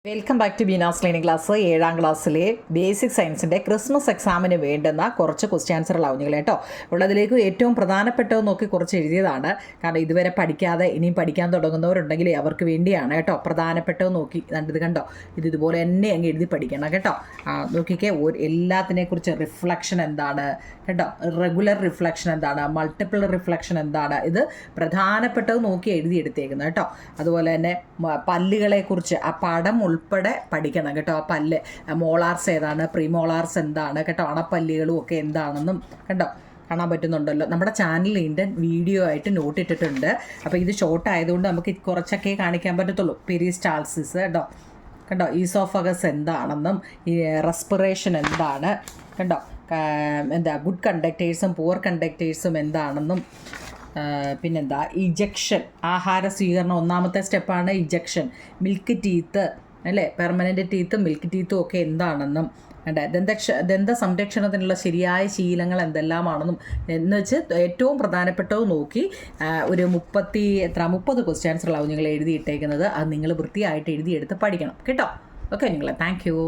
Welcome back to Beena's learning class. 7ാം ക്ലാസ്സിലെ basic സയൻസിൻ്റെ ക്രിസ്മസ് എക്സാമിന് വേണ്ടുന്ന കുറച്ച് ക്വസ്റ്റ്യൻ ആൻസറുകളാവും നിങ്ങൾ കേട്ടോ. ഉള്ളതിലേക്ക് ഏറ്റവും പ്രധാനപ്പെട്ടത് നോക്കി കുറച്ച് എഴുതിയതാണ്. കാരണം ഇതുവരെ പഠിക്കാതെ ഇനിയും പഠിക്കാൻ തുടങ്ങുന്നവരുണ്ടെങ്കിൽ അവർക്ക് വേണ്ടിയാണ് കേട്ടോ. പ്രധാനപ്പെട്ടത് നോക്കി ഇത് കണ്ടോ, ഇതുപോലെ തന്നെ അങ്ങ് എഴുതി പഠിക്കണം കേട്ടോ. നോക്കിക്കേ, എല്ലാത്തിനെക്കുറിച്ച് റിഫ്ലക്ഷൻ എന്താണ് കേട്ടോ, റെഗുലർ റിഫ്ലക്ഷൻ എന്താണ്, മൾട്ടിപ്പിൾ റിഫ്ലക്ഷൻ എന്താണ്, ഇത് പ്രധാനപ്പെട്ടത് നോക്കി എഴുതിയെടുത്തേക്കുന്നത് കേട്ടോ. അതുപോലെ തന്നെ പല്ലുകളെക്കുറിച്ച് ആ പടം ഉൾപ്പെടെ പഠിക്കണം കേട്ടോ. ആ പല്ല് മോളാർസ് ഏതാണ്, പ്രീമോളാർസ് എന്താണ് കേട്ടോ, അണപ്പല്ലുകളും ഒക്കെ എന്താണെന്നും കണ്ടോ കാണാൻ പറ്റുന്നുണ്ടല്ലോ. നമ്മുടെ ചാനലിൽ ഇതിൻ്റെ വീഡിയോ ആയിട്ട് നോട്ട് ഇട്ടിട്ടുണ്ട്. അപ്പോൾ ഇത് ഷോർട്ട് ആയതുകൊണ്ട് നമുക്ക് കുറച്ചൊക്കെ കാണിക്കാൻ പറ്റത്തുള്ളൂ. പെരിസ്റ്റാൾസിസ് കേട്ടോ, കണ്ടോ, ഈസോഫഗസ് എന്താണെന്നും ഈ റെസ്പിറേഷൻ എന്താണ് കണ്ടോ, എന്താ ഗുഡ് കണ്ടക്ടേഴ്സും പുവർ കണ്ടക്ടേഴ്സും എന്താണെന്നും പിന്നെന്താ ഇജക്ഷൻ, ആഹാര സ്വീകരണം ഒന്നാമത്തെ സ്റ്റെപ്പാണ് ഇജക്ഷൻ. മിൽക്ക് ടീത്ത് അല്ലേ, പെർമനൻ്റ് ടീത്തും മിൽക്ക് ടീത്തും ഒക്കെ എന്താണെന്നും ദന്ത സംരക്ഷണത്തിനുള്ള ശരിയായ ശീലങ്ങൾ എന്തെല്ലാമാണെന്നും എന്ന് വെച്ച് ഏറ്റവും പ്രധാനപ്പെട്ടത് നോക്കി ഒരു 30 ക്വസ്റ്റ്യൻസുകളാവും നിങ്ങൾ എഴുതിയിട്ടേക്കുന്നത്. അത് നിങ്ങൾ വൃത്തിയായിട്ട് എഴുതിയെടുത്ത് പഠിക്കണം കേട്ടോ. ഓക്കെ, നിങ്ങളെ താങ്ക് യു.